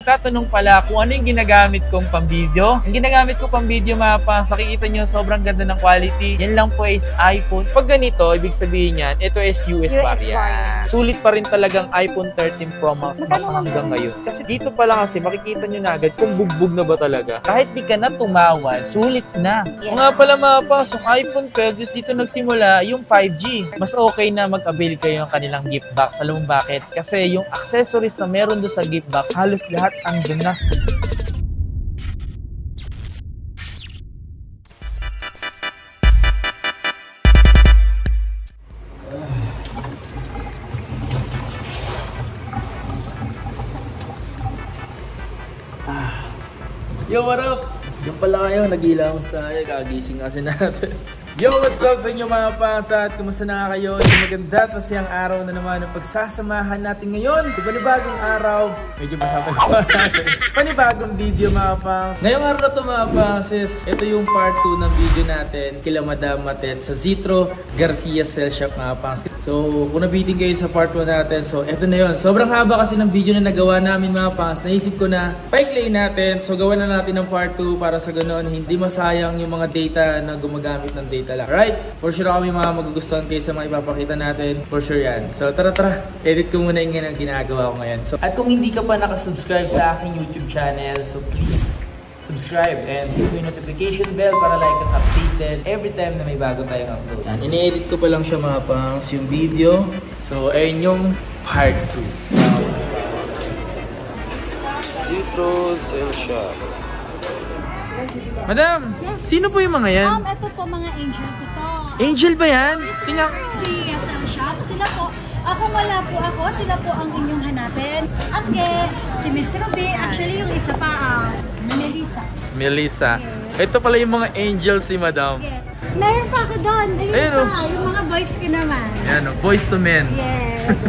Tatanong pala kung ano yung ginagamit kong pang-video. Ang ginagamit ko pang-video mga pangs, nakikita nyo sobrang ganda ng quality. Yan lang po is iPhone. Pag ganito, ibig sabihin yan, ito is US variant. Sulit pa rin talagang iPhone 13 Pro Max hanggang ngayon. Kasi dito pala kasi makikita nyo na agad kung bugbog na ba talaga. Kahit di ka na tumawa, sulit na. Yes. Nga pala mga pangs, yung iPhone 12 dito nagsimula yung 5G. Mas okay na mag-avail kayo ng kanilang gift box. Alam mo bakit? Kasi yung accessories na meron doon sa gift box, halos lahat andun na. Yo, what up? Yung pala kayo, nag-ilamos tayo, kagising kasi natin. Yo, what's up sa inyo mga pasat? Kumusta na kayo? Yung maganda at masayang araw na naman ang pagsasamahan natin ngayon. Panibagong araw, medyo masapag pa natin. Panibagong video mga pangs. Ngayong araw na ito mga pangses, ito yung part 2 ng video natin kila Madam Matet sa Zitro Garcia Cell Shop mga pangs. So, kung nabitin kayo sa part 1 natin, so ito na yun. Sobrang haba kasi ng video na nagawa namin mga pangs. Naisip ko na pa-play natin. So, gawa na natin ng part 2 para sa ganoon hindi masayang yung mga data na gumagamit ng data. Right? For sure kami mga magugustuhan kayo sa mga ipapakita natin. For sure yan. So tara, edit ko muna yung ginagawa ko ngayon. So, at kung hindi ka pa nakasubscribe sa aking YouTube channel, so please subscribe and hit yung notification bell para like kang updated every time na may bago tayong upload. Yan, ini-edit ko pa lang siya mga pangs yung video. So ayun yung part 2. Zitro Cell Shop. Madam, yes. Sino po yung mga yan? Ito po mga angel ko to. Angel ba yan? Tingnan. Si Cell Shop, sila po. Ako wala po ako, sila po ang inyong hanapin. At si Miss Ruby, actually yung isa pa, Melissa. Melissa. Yes. Ito pala yung mga angels si Madam. Yes. Meron pa ako doon. Ayun pa, yung mga boys ko naman. Yan, boys to men. Yes.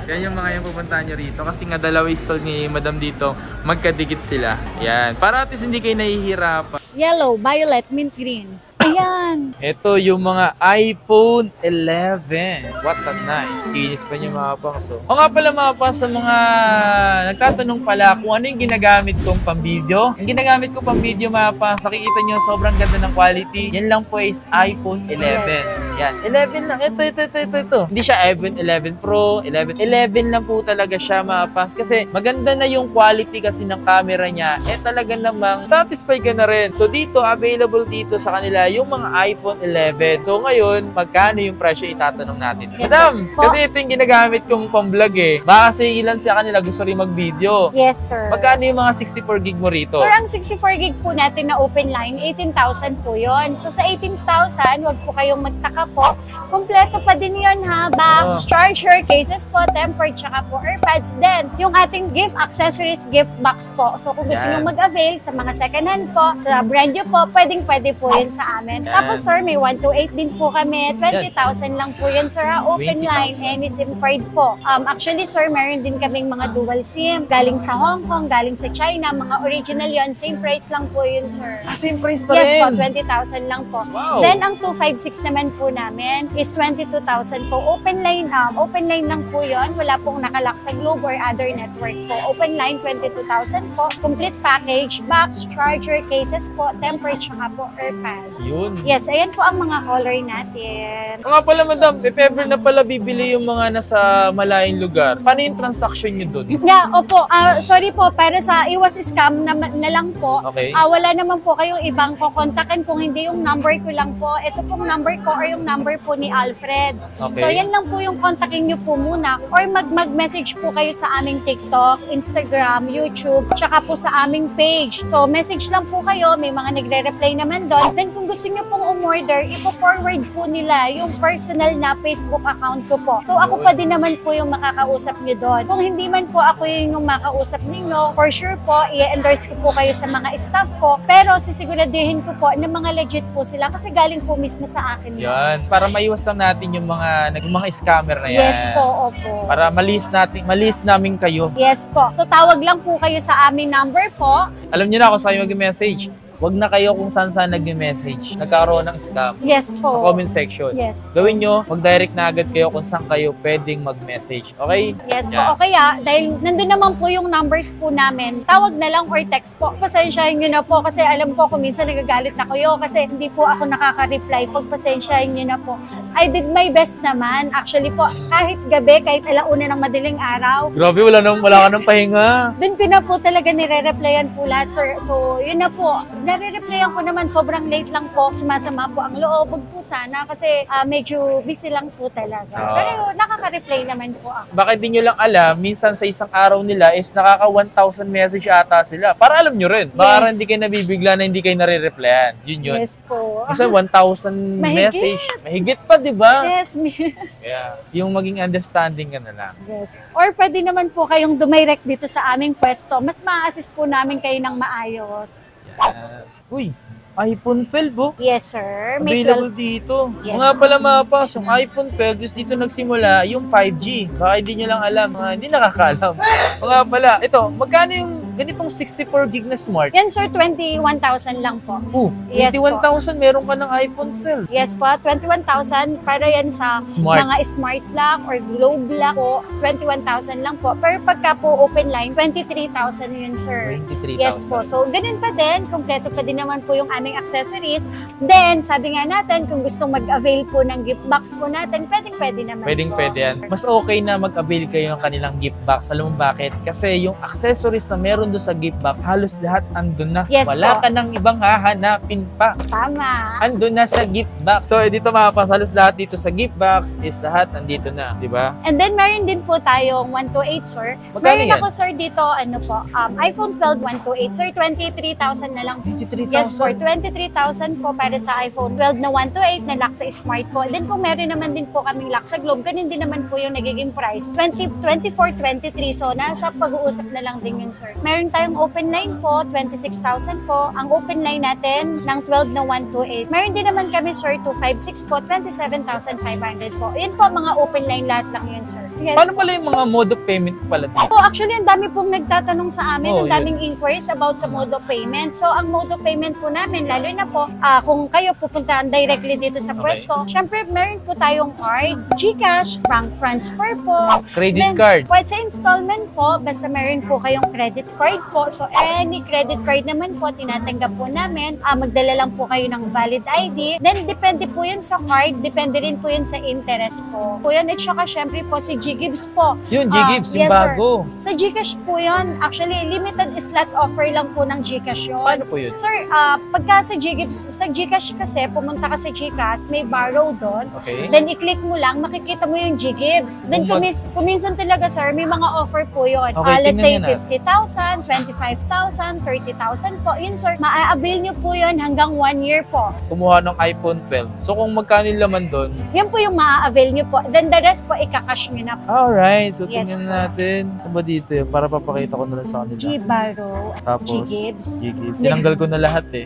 Yan yung mga yung pupuntahan nyo rito. Kasi nga dalawa stall ni Madam dito, magkadikit sila. Yan. Para at least hindi kayo nahihirapan. Yellow, violet, mint green. Ayan. Ito yung mga iPhone 11. What a nice. Kinis pa niyo mga pangso. O nga pala mga pangso, sa mga nagtatanong pala kung ano yung ginagamit kong pang-video. Ang ginagamit ko pang-video mga pangso, nakikita nyo sobrang ganda ng quality. Yan lang po is iPhone 11. Yan. 11 lang. Ito. Hindi siya iPhone 11 Pro, 11 lang po talaga siya mga pangso. Kasi maganda na yung quality kasi ng camera niya. Talaga namang satisfied ka na rin. So dito, available dito sa kanila yung mga iPhone 11. So ngayon, magkano yung presyo itatanong natin? Yes, Madam, sir. kasi ito yung ginagamit kong pang-vlog eh. Baka kasi ilan sa kanila gusto rin mag-video. Yes, sir. Magkano yung mga 64 gig mo rito? Sir, ang 64 gig po natin na open line, 18,000 po yun. So sa 18,000, wag po kayong magtaka po. Kompleto pa din yun ha. Box, charger, cases po, tempered, tsaka po AirPods. Then, yung ating gift accessories, gift box po. So kung gusto nyo mag-avail sa mga second hand po, sa brand new po, pwede po yun sa amin. Yan. Tapos sir, may 128 din po kami. 20,000 lang po yun sir ha. Open 20,000. line, any SIM card po. Actually sir, meron din kaming mga dual SIM. Galing sa Hong Kong, galing sa China. Mga original yun. Same price lang po yun sir. Same price pa Yes rin? po, 20,000 lang po. Wow. Then ang 256 naman po namin is 22,000 po. Open line lang po yun. Wala pong nakalak sa Globe or other network po. Open line, 22,000 po. Complete package, box, charger, cases po, tempered, tsaka po AirPod. Yun. Yes, ayan po ang mga color natin. O nga pala madam, if ever na pala bibili yung mga nasa malayong lugar, paano yung transaction nyo dun? Yeah, opo. Sorry po, para sa iwas scam na lang po. Okay. Wala naman po kayong ibang kukontakin kung hindi yung number ko lang po. Ito pong number ko or yung number po ni Alfred. Okay. So yan lang po yung kontakin nyo po muna. Or mag-message po kayo sa aming TikTok, Instagram, YouTube, tsaka po sa aming page. So message lang po kayo, may mga nagre-reply naman doon. Then kung gusto nyo pong umorder, ipo-forward po nila yung personal na Facebook account ko po. So ako pa din naman po yung makakausap nyo doon. Kung hindi man po ako yung makausap ninyo, for sure po, i-endorse ko po kayo sa mga staff ko. Pero sisiguraduhin ko po na mga legit po sila kasi galing po mismo sa akin. Yan. Para maiwas lang natin yung mga scammer na yan. Yes po, opo. Para malist namin kayo. Yes po. So tawag lang po kayo sa aming number po. Alam niyo na kung saan mag-message. wag na kayo kung saan nag-message. Nagkaroon ng scam. Yes po. Sa comment section. Yes. Gawin nyo, mag-direct na agad kayo kung saan kayo pwedeng mag-message. Okay? Yes Yeah. po. O kaya, dahil nandun naman po yung numbers po namin, tawag na lang or text po. Pasensyahin nyo na po kasi alam ko kung minsan nagagalit na kayo kasi hindi po ako nakaka-reply. Pagpasensyahin nyo na po. I did my best naman. Actually po, kahit gabi, kahit alauna ng madaling araw, Grabe, wala ka ng pahinga. dun ko na po talaga nire-replyan po lahat, sir. So, yun na po. Nare-replyan ko naman, sobrang late lang po. Sumasama po ang loob. Wag po sana kasi medyo busy lang po talaga. Pero nakaka-reply naman po ako. Baka di nyo lang alam, minsan sa isang araw nila is nakaka 1,000 message ata sila. Para alam nyo rin. Baka hindi kayo nabibigla na hindi kayo nare-replyan. Yun yun. Yes po. Minsan 1,000 message. Mahigit pa, di ba? Yes, Yeah. Yung maging understanding ka na lang. yes. Or pwede naman po kayong dumirect dito sa aming pwesto. Mas ma-assist po namin kayo ng maayos. Yan. Uy, iPhone 12 oh. Yes, sir. May Available 12. dito. Yes. Mga pala mapas, yung iPhone 12, just dito nagsimula yung 5G. Baka hindi nyo lang alam, mga hindi nakakaalam. Mga pala, ito, magkano yung ganitong 64 gig na smart? Yan, sir. 21,000 lang po. Yes po. 21,000 meron ka ng iPhone 12. Yes po, 21,000 para yan sa Smart. mga smart lock or globe lock po, 21,000 lang po. Pero pagka po open line, 23,000 yun, sir. 23,000. Yes po. So, ganun pa din. Kompleto pa din naman po yung aming accessories. Then, sabi nga natin, kung gustong mag-avail po ng gift box po natin, pwede naman po. Pwede yan. Mas okay na mag-avail kayo ng kanilang gift box. Alam mo bakit? Kasi yung accessories na meron doon sa gift box, halos lahat andun na. Yes Wala po. ka nang ibang hahanapin pa. Tama. Andun na sa gift box. So, dito mapapas, halos lahat dito sa gift box is lahat nandito na. Di ba? And then, meron din po tayong 128, sir. Magkano Meron yan? ako, sir, dito, iPhone 12 128. Sir, 23,000 na lang. 23,000. Yes, for 23,000 po para sa iPhone 12 na 128 na lock sa smart po. Then kung meron naman din po kaming lock sa Globe, ganun din naman po yung nagiging price. 24,23. So, nasa pag-uusap na lang din yun, sir. Meron tayong open line po, 26,000 po. Ang open line natin ng 12 na 128. Meron din naman kami, sir, 256 po, 27,500 po. Yan po, mga open line lahat lang yun, sir. Yes. Paano pala yung mga mode of payment pala dito? Oh, actually, ang dami pong nagtatanong sa amin, Oh, ang daming inquiries about sa mode of payment. So, ang mode of payment po namin, lalo na po, kung kayo pupuntahan directly dito sa pwesto, syempre, meron po tayong card, GCash, bank transfer po. Credit Then, card. Sa installment po, basta meron po kayong credit card po. So, any credit card naman po, tinatanggap po namin. Magdala lang po kayo ng valid ID. Then, depende po yun sa card. Depende rin po yun sa interest po. Po yun, at saka syempre po si G-Gibbs po. Yun, G-Gibbs, yung yes, sir. bago. Sa GCash po yun, actually, limited slot offer lang po ng GCash yun. Paano po yun? Sir, pagka sa GCash kasi, pumunta ka sa GCash, may borrow doon. Okay. Then, i-click mo lang, makikita mo yung G-Gibbs. Then, kuminsan talaga, sir, may mga offer po yun. Okay, Let's say, tingnan yan, 50,000, 25,000, 30,000 po. Yun, sir, maa-avail nyo po yun hanggang 1 year po. Kumuha ng iPhone 12. So, kung magkano yung laman doon? Yan po yung maa-avail nyo po. Then, the rest po, ikakash nyo na po. Alright, so Yes, tingnan po. natin. Saan ba dito yun? Para papakita ko na lang sa kanila. G-Barrow, Tapos, G-Gibbs. G-Gibbs. Tinanggal ko na lahat eh.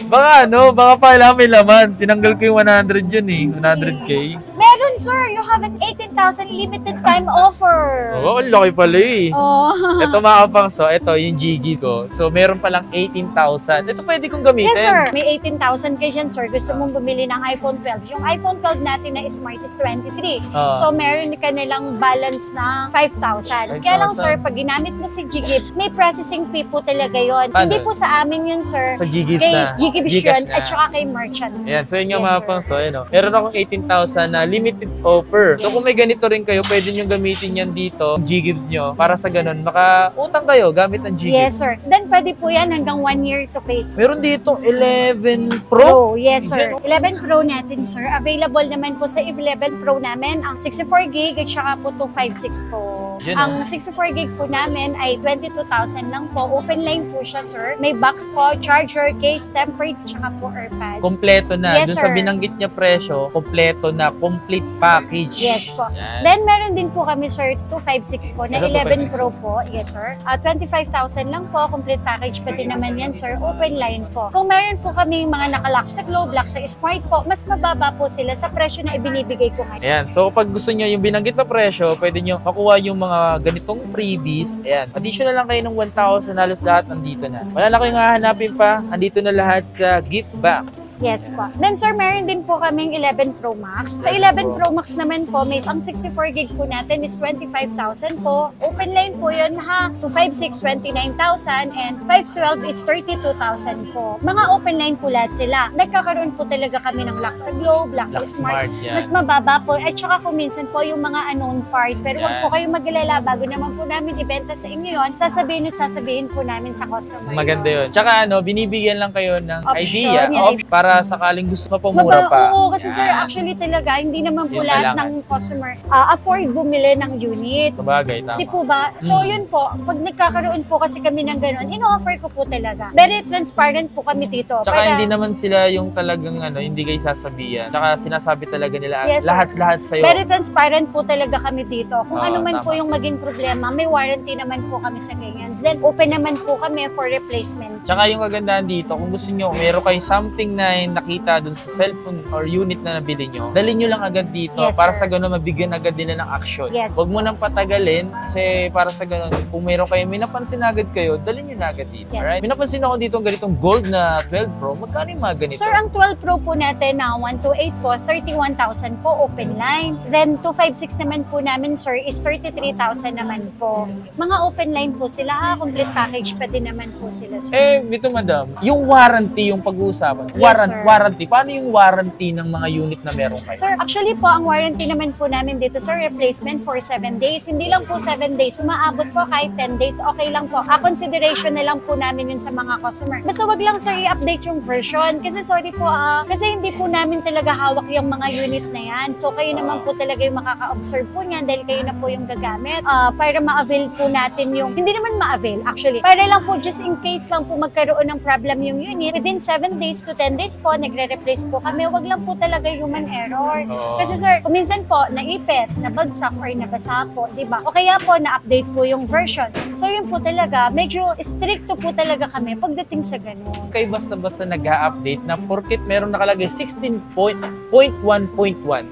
baka pala may laman. Tinanggal ko yung 100 yun eh. 100K. Meron, sir. You have an 18,000 limited time offer. Oo, ang laki pala eh. Oh. Ito mga kapangso, ito yung Gigi ko. So, meron palang 18,000. Ito pwede kong gamitin. Yes, sir. May 18,000 kayo dyan, sir. Gusto mong bumili ng iPhone 12. Yung iPhone 12 natin na Smart is 23. So, meron ka nilang balance na 5,000. Kaya lang, sir, pag ginamit mo si G-Gibbs, may processing fee po talaga yon. Paano? Hindi po sa amin yun, sir. Sa G-Gibbs Kay na. G-Gibbs Gcash yun, na. at saka kay merchant. Ayan, so yun yung Yes, mga sir. pangso. Meron akong 18,000 na limited offer. So, kung may ganito rin kayo, pwede nyo gamitin yan dito, G-Gibbs nyo, para sa ganun, maka-utang kayo gamit ng G-Gibbs. Yes, sir. Then, pwede po yan hanggang 1 year to pay. Meron dito 11 Pro. Pro, yes, sir. 11 Pro natin, sir. Available naman po sa 11 Pro namin ang 64 gig at saka po 256 po. Yun, Ang 64 gig po namin ay 22,000 lang po. Open line po siya, sir. May box po, charger, case, tempered, tsaka po AirPods. Kompleto na. Yes, Doon sa sir. binanggit niya presyo, kompleto na, complete package. Yes po. Yan. Then, meron din po kami, sir, 256 po, na Ano, 11 256? Pro po. Yes, sir. 25,000 lang po. Complete package pa din naman yan, sir. Open line po. Kung meron po kami mga nakalock sa Globe, lock sa Smart po, mas mababa po sila sa presyo na ibinibigay ko ngayon. Ayan. So, pag gusto nyo yung binanggit na presyo, pwede nyo makuha yung mga ganitong freebies. Ayan. Additional lang kayo ng 1,000, halos lahat nandito na. Wala na kayong hahanapin pa. Andito na lahat sa gift box. Yes po. Then, sir, meron din po kaming 11 Pro Max. Sa 11 Pro Max naman po, may ang 64 gig po natin is 25,000 po. Open line po yun, ha? 256, 29,000 and 512 is 32,000 po. Mga open line po lahat sila. Nagkakaroon po talaga kami ng lock sa Globe, lock sa Lock Smart. yan. Mas mababa po. At saka kung minsan po yung mga unknown part. Pero wag Yan. po kayong mag-alala. Bago naman po namin ibenta sa inyo yun, sasabihin po namin sa customer. Maganda yun. Tsaka binibigyan lang kayo ng Option, idea yan. para sakaling gusto pa pumura pa. Oo, kasi sir, Yan. actually talaga, hindi naman po Yun lahat kailangan. ng customer afford bumili ng unit. Sabagay, tama. Di po ba? So, yun po, pag nagkakaroon po kasi kami ng ganun, ino-offer ko po talaga. Very transparent po kami dito. Tsaka hindi naman sila yung talagang hindi kayo sasabihan. Tsaka sinasabi talaga nila Yes, sir. lahat sa'yo. Very transparent po talaga kami dito. Kung Oo, ano man tama. po yung maging problema, may warranty naman po kami sa ganyan. Then, open naman po kami for replacement. Tsaka yung kagandahan dito, kung gusto nyo, meron kayo something na nakita dun sa cellphone or unit na nabili nyo, dalhin nyo lang agad dito Yes, para sir. sa ganun mabigyan agad nila ng action. Yes. Huwag mo nang patagalin kasi para sa ganun, kung meron kayo, may napansin agad kayo, dalhin nyo na agad dito. Yes. Alright? May napansin ako dito ang ganitong gold na 12 Pro. Magkano yung mga ganito? Sir, ang 12 Pro po natin na 128 po, 31,000 po, open line. Then, 256 naman po namin, sir, is 33,000 naman po. Mga open line po sila, ha? Complete package pa din naman po sila, sir. Dito madam, yung warranty yung pag-uusapan. Yes, sir. Warranty. Paano yung warranty ng mga unit na meron kayo? Sir, actually po, ang warranty naman po namin dito, sir, replacement for 7 days. Hindi lang po 7 days. Umaabot po kahit 10 days. Okay lang po. Consideration na lang po namin yun sa mga customer. Basta wag lang, sir, i-update yung version. Kasi sorry po, kasi hindi po namin talaga hawak yung mga unit na yan. So, kayo naman po talaga yung makaka-observe po niyan dahil kayo na po yung gagamit para ma-avail po natin yung, hindi naman ma-avail, actually. Para lang po, just in case lang po magkaroon ng problem yung unit, within 7 days to 10 days po, nagre-replace po kami. Wag lang po talaga human error. Oo. Kasi sir, kung minsan po, naipit, nabagsak, or nabasa po, di ba? O kaya po, na-update po yung version. So yun po talaga, medyo stricto po talaga kami pagdating sa ganun. Kayo basta-basta nag-update na porket meron nakalagay 16.1.1.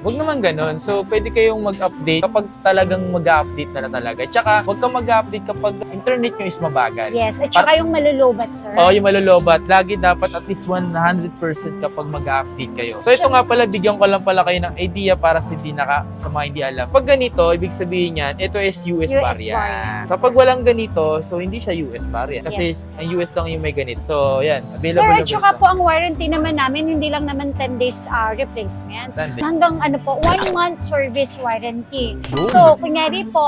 Huwag naman ganun. So, pwede kayong mag-update kapag talagang mag-update na talaga. Tsaka, huwag kang mag-update kapag internet nyo is mabagal. Yes, at saka yung malulubat, sir. Oo, yung malulubat. Lagi dapat at least 100% kapag mag-update kayo. So, ito nga pala, bigyan ko lang pala kayo ng idea para sa mga hindi alam. Pag ganito, ibig sabihin yan, ito is US variant. variant. Kapag walang ganito, so hindi siya US variant. Kasi Yes. ang US lang yung may ganito. So, yan. Sir, Available at saka po ang warranty naman namin, hindi lang naman 10 days replacement. Hanggang 1 month service warranty. So, kunyari po,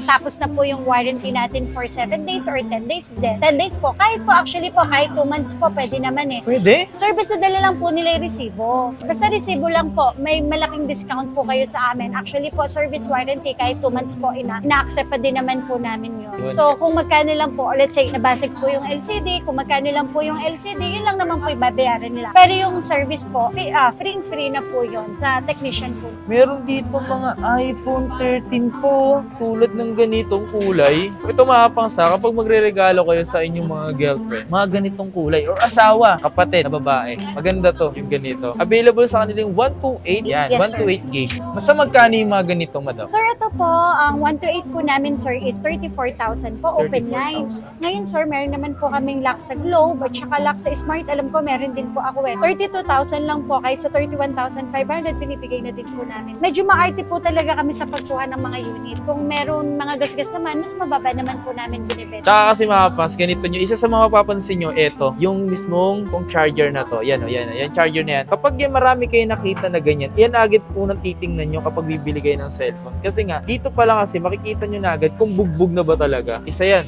tapos na po yung warranty natin for 7 days or 10 days din. 10 days po. Kahit po, actually po, kahit 2 months po, pwede naman eh. Pwede? Sir, basta dala lang po nila yung resibo. Basta resibo lang po, may malaking discount po kayo sa amin. Actually po, service warranty, kahit 2 months po, ina-accept pa din naman po namin yun. Yun. So, kung magkano lang po, let's say, nabasag po yung LCD, kung magkano lang po yung LCD, yun lang naman po ibabayaran nila. Pero yung service po, free na po yun sa technician po. Meron dito mga iPhone 13 po, tulad ng ganitong kulay. Ito makapangsa kapag magre-regalo kayo sa inyong mga girlfriend, mga ganitong kulay, or asawa, kapatid na babae. Maganda to, yung ganito. Available sa kanilang 128, yan, Yes, 128 gigs. Basta magkano yung mga ganito, madam? Sir, ito po, ang 128 po namin, sir, is 34,000 po, open line. 34,000. Ngayon, sir, meron naman po kaming lock sa Globe at saka lock sa Smart. Alam ko, meron din po ako 32,000 lang po, kahit sa 31,500, binibigay na din po namin. Medyo maarte po talaga kami sa pagkuha ng mga unit. Kung meron mga gasgas naman, mas mababa naman po namin binibenta. Tsaka kasi mga pas, ganito nyo, isa sa mga mapapansin nyo, eto, yung mismong kung charger na to, yan o, yan charger na yan. Kapag yan marami kayo nakita na ganyan, yan agad po nang titingnan nyo kapag bibili kayo ng cellphone. Kasi nga, dito pa lang kasi makikita nyo na agad kung bugbog na ba talaga. Isa yan.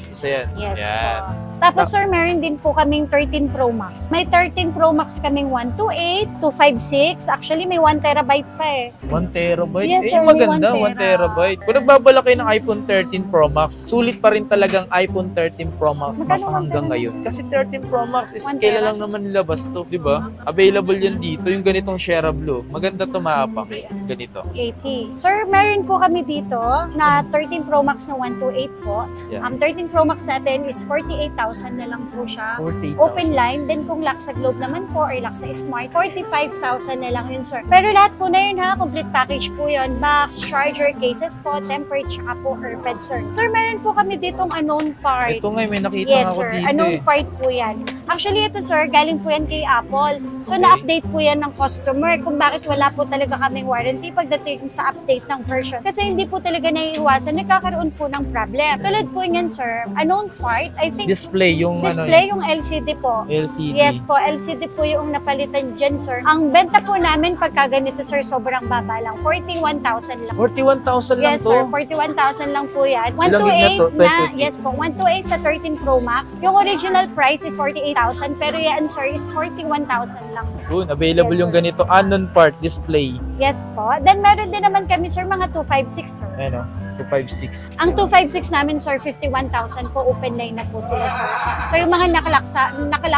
Yes Yan. po. Tapos sir, meron din po kaming 13 Pro Max. May 13 Pro Max kaming 128, 256. Actually, may 1 terabyte pa eh. 1 terabyte? Yes, sir, may maganda, 1 1 terabyte. Kung nagbabala kayo ng iPhone 13 Pro Max, sulit pa rin talagang iPhone 13 Pro Max Magkano hanggang 1 ngayon. Kasi 13 Pro Max is 1 kailan tera? lang naman nilabas to, di ba? Available yan dito, yung ganitong Share Blue. Maganda maganda to mapang? Ganito. 80. Sir, meron po kami dito na 13 Pro Max na 128 po. Yeah. 13 Pro Max natin is 48,000 na lang po siya. 48,000. Open line. Then kung lock sa Globe naman po or lock sa Smart, 45,000 na lang yun, sir. Pero lahat po na yun ha, complete package po yun. Box, charger, cases po, tempered, tsaka po AirPod, sir. Sir, meron po kami ditong unknown part. Ito nga, may nakita Yes, ako sir. dito Unknown eh. part po yan. Actually, ito, sir, galing po yan kay Apple. So, na-update po yan ng customer kung bakit wala po talaga kaming warranty pagdating sa update ng version. Kasi hindi po talaga naiiwasan, nagkakaroon po ng problem. Tulad po niyan, sir, unknown part, I think, Display yung display yung LCD po. LCD. Yes po, LCD po yung napalitan dyan, sir. Ang benta po namin pagka ganito, sir, sobrang baba lang. 41,000 lang. 41,000 lang Yes, to. sir. 41,000 lang po yan. Ilang gig na to? 128 na, yes po, 128 na 13 Pro Max. Yung original price is 48,000, pero yan, sir, is 41,000 lang. Yun, available Yes, yung sir. ganito, unknown part display. Yes po. Then, meron din naman kami, sir, mga 256, sir. Ayan o, 256. Ang 256 namin, sir, 51,000 po. Open line na po sila, sir. So, yung mga nakalak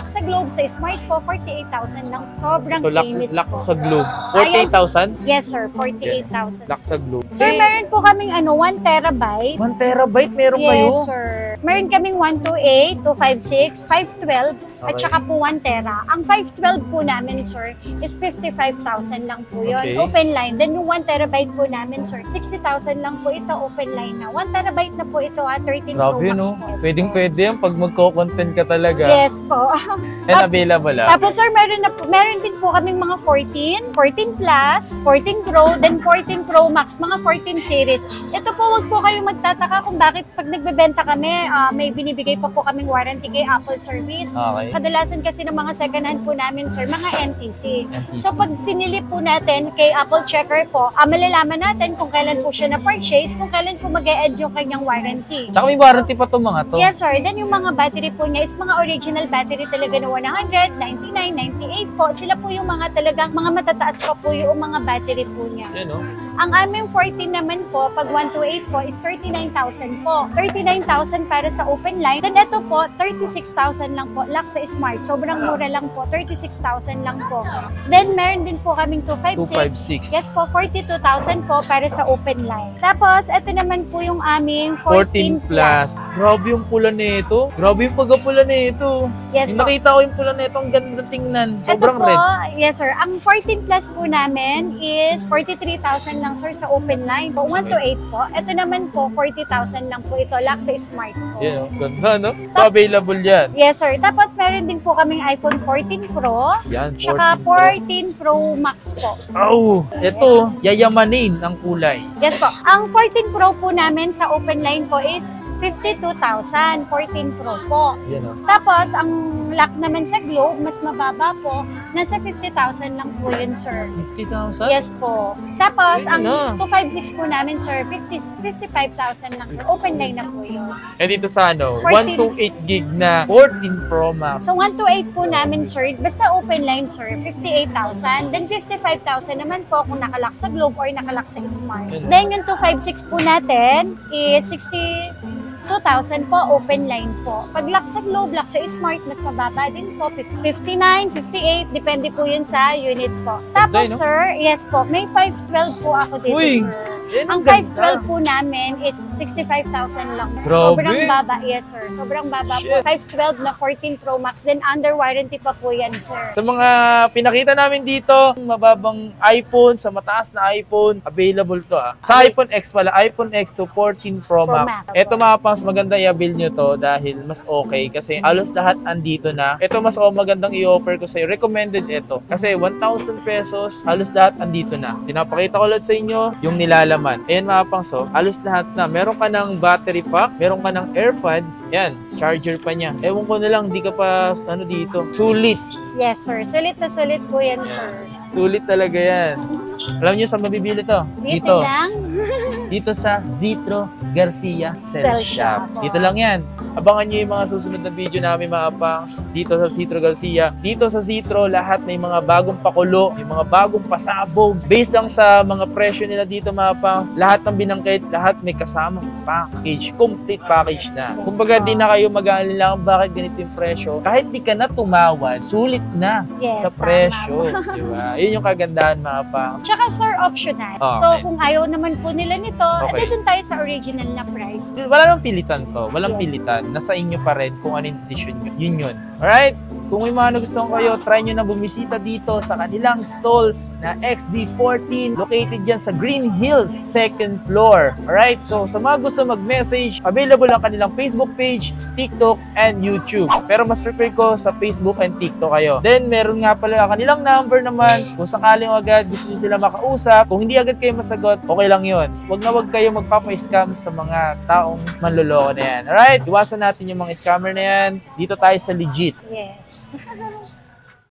sa Globe, sa Smart po, 48,000 lang. Sobrang Ito, lock famous po. sa Globe. 48,000? Yes, sir. 48,000. Lock sa Globe. Sir, meron po kaming 1 terabyte. 1 terabyte meron kayo? Yes, sir. Meron kaming 128, 256, 512, at Okay. saka po 1 tera. Ang 512 po namin, sir, is 55,000 lang po yun. Okay. Open line. Then yung 1 terabyte po namin, sir, 60,000 lang po ito. Open line na. 1 terabyte na po ito, 13 Pro Grabe, Max no? po. Yes, Pwedeng po. pwede yan pag magko-content ka talaga. Yes po. And available Tapos sir, meron din po kaming mga 14, 14 Plus, 14 Pro, then 14 Pro Max, mga 14 series. Ito po, wag po kayo magtataka kung bakit pag nagbebenta kami, may binibigay pa po kaming warranty kay Apple Service. Okay. Kadalasan kasi ng mga second hand po namin, sir, mga NTC. NTC. So pag sinilip po natin kay Apple Checker po, malalaman natin kung kailan po siya na-purchase, kung kailan po mag-e-end yung kanyang warranty. Tsaka may warranty pa itong mga to. Yes, sir. Then yung mga battery po niya is mga original battery talaga na 100, 99, 98 po. Sila po yung mga talagang mga matataas pa po yung mga battery po niya. Yan, no? Ang aming 14 naman po, pag 128 po, is 39,000 po. 39,000 para sa open line. Then ito po, 36,000 lang po. Lock sa Smart. Sobrang mura lang po. 36,000 lang po. Then meron din po kaming 256. 256. Yes po, 42,000 po para sa open line. Tapos, ito naman po yung aming 14 plus. Grabe yung pula nito. Grabe yung pagkapula nito. Yes Yung po. nakita ko yung pula nito, ang ganda tingnan. Sobrang Ito po, red. yes sir. Ang 14 plus po namin is 43,000 lang sir sa open line. Po, 1 to 8 po. Ito naman po, 40,000 lang po ito. Lock sa Smart po. Yan, oh, ganda, no? So, available yan. Yes sir. Tapos meron din po kaming iPhone 14 Pro. Yan, 14 Tsaka Pro. 14 Pro Max po. Oh, ito, yayamanin ang kulay. Yes po. Ang 14 Pro po namin sa open line po is 52,000. 14 Pro po. Yan, oh. Tapos, ang lock naman sa Globe, mas mababa po. Nasa 50,000 lang po yun, sir. 50,000? Yes po. Tapos, Ayun ang na. 256 po namin, sir, 55,000 lang, sir. Open line na po yun. Eh, dito sa ano, 14. 128 gig na 14 Pro Max. So, 128 po namin, sir. Basta open line, sir, 58,000. Then, 55,000 naman po kung nakalock sa Globe or nakalock sa Smart. Yun. Then, yung 256 po natin is 62,000 po, open line po. Pag lock sa Globe, lock sa Smart, mas mababa din po. 59, 58, depende po yun sa unit po. Tapos, no? sir, yes po, may 512 po ako dito, Uy! sir. Yan Ang ganda. 512 po namin is 65,000 lang. Grabe. Sobrang baba. Yes, sir. Sobrang baba po. Shit. 512 na 14 Pro Max. Then under warranty pa po yan, sir. Sa mga pinakita namin dito, mababang iPhone, sa mataas na iPhone, available to ah. Sa iPhone X pala, iPhone X to 14 Pro Pro Max. Max. Ito mga pangs, maganda i-avail nyo to dahil mas okay kasi halos lahat andito na. Ito mas magandang i-offer ko sa'yo. Recommended ito. Kasi 1,000 pesos, halos lahat andito na. Pinapakita ko ulit sa inyo yung nilalaman. Ayan mga pangs, so, halos lahat na. Meron ka ng battery pack, meron ka ng AirPods, yan, charger pa niya. Ewan ko na lang, di ka pa, ano dito, sulit. Yes, sir. Sulit na sulit po yan, sir. Sulit talaga yan. Alam niyo saan mabibili to? Dito lang. Dito sa Zitro Garcia Cell Cell Shop. Shop. Dito lang yan. Abangan nyo yung mga susunod na video namin mga pangs dito sa Citro Garcia. Dito sa Citro, lahat may mga bagong pakulo, may mga bagong pasabog. Based lang sa mga presyo nila dito mga pangs, lahat ng binangkit, lahat may kasamang package, complete package na. Kumbaga di na kayo mag-aalala bakit ganito yung presyo. Kahit di ka na tumawad, sulit na Yes, sa presyo. Diba? Yun yung kagandahan mga pangs. Tsaka sir, optional. Okay. So kung ayaw naman po nila nito, Okay. edi dun tayo sa original na price. Wala namang pilitan to. Walang Yes. pilitan. Nasa inyo pa rin kung ano yung decision nyo. Yun yun. Alright? Kung may mga nagustuhan kayo, try nyo na bumisita dito sa kanilang stall na XB14 located dyan sa Green Hills, 2nd floor. Alright? So, sa mga gusto mag-message, available ang kanilang Facebook page, TikTok, and YouTube. Pero mas prefer ko sa Facebook and TikTok kayo. Then, meron nga pala kanilang number naman. Kung sakaling agad gusto nyo sila makausap, kung hindi agad kayo masagot, okay lang yun. Huwag na huwag kayo magpapa-scam sa mga taong manloloko na yan. Alright? Iwasan natin yung mga scammer na yan. Dito tayo sa legit. Yes.